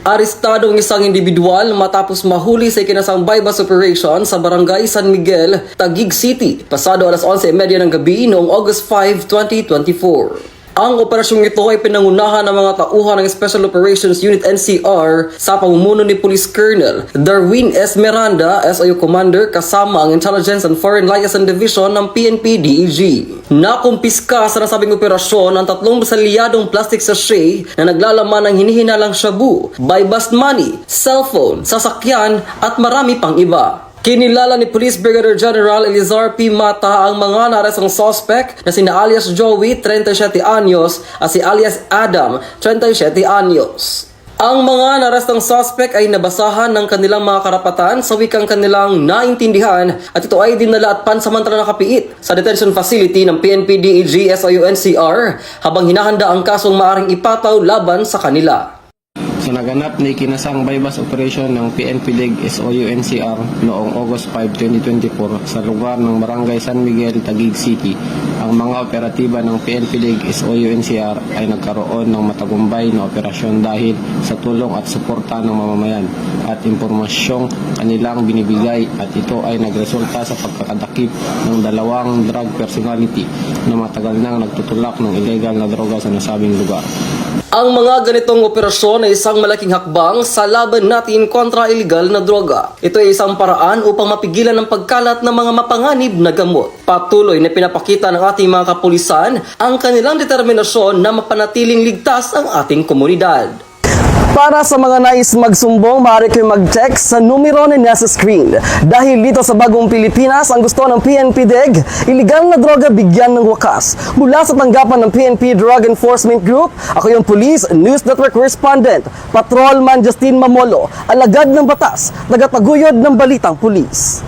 Arestado ang isang individual matapos mahuli sa ikinasang bypass operation sa Barangay San Miguel, Taguig City, pasado alas 11:30 ng gabi noong August 5, 2024. Ang operasyong ito ay pinangunahan ng mga tauhan ng Special Operations Unit NCR sa pamumuno ni Police Colonel Darwin S. Miranda, SIU Commander, kasama ang Intelligence and Foreign Liaison Division ng PNP-DEG. Nakumpiska sa nasabing operasyon ang 3 salyadong plastic sachet na naglalaman ng hinihinalang shabu, buy-bust money, cellphone, sasakyan at marami pang iba. Kinilala ni Police Brigadier General Elizar P. Mata ang mga naarestong suspect na sina alias Joey, 37 anyos, at si alias Adam, 37 anyos. Ang mga naarestong suspect ay nabasahan ng kanilang mga karapatan sa wikang kanilang naintindihan at ito ay dinala at pansamantala nakapiit sa detention facility ng PNP-DEG SIU NCR habang hinahanda ang kasong maaring ipataw laban sa kanila. Sa naganap na ikinasang bypass operation ng PNP-DEG SOU NCR noong August 5, 2024 sa lugar ng Barangay San Miguel, Taguig City, ang mga operatiba ng PNP-DEG SOU NCR ay nagkaroon ng matagumpay na operasyon dahil sa tulong at suporta ng mamamayan at impormasyong kanilang binibigay, at ito ay nagresulta sa pagkakadakip ng 2 drug personality na matagal nang nagtutulak ng illegal na droga sa nasabing lugar. Ang mga ganitong operasyon ay isang malaking hakbang sa laban natin kontra illegal na droga. Ito ay isang paraan upang mapigilan ang pagkalat ng mga mapanganib na gamot. Patuloy na pinapakita ng ating mga kapulisan ang kanilang determinasyon na mapanatiling ligtas ang ating komunidad. Para sa mga nais magsumbong, maaari kayo mag-check sa numero na nasa screen. Dahil dito sa bagong Pilipinas, ang gusto ng PNP-DEG, iligal na droga bigyan ng wakas. Mula sa tanggapan ng PNP Drug Enforcement Group, ako yung Police News Network Correspondent, Patrolman Justin Mamolo, alagad ng batas, nagataguyod ng balitang pulis.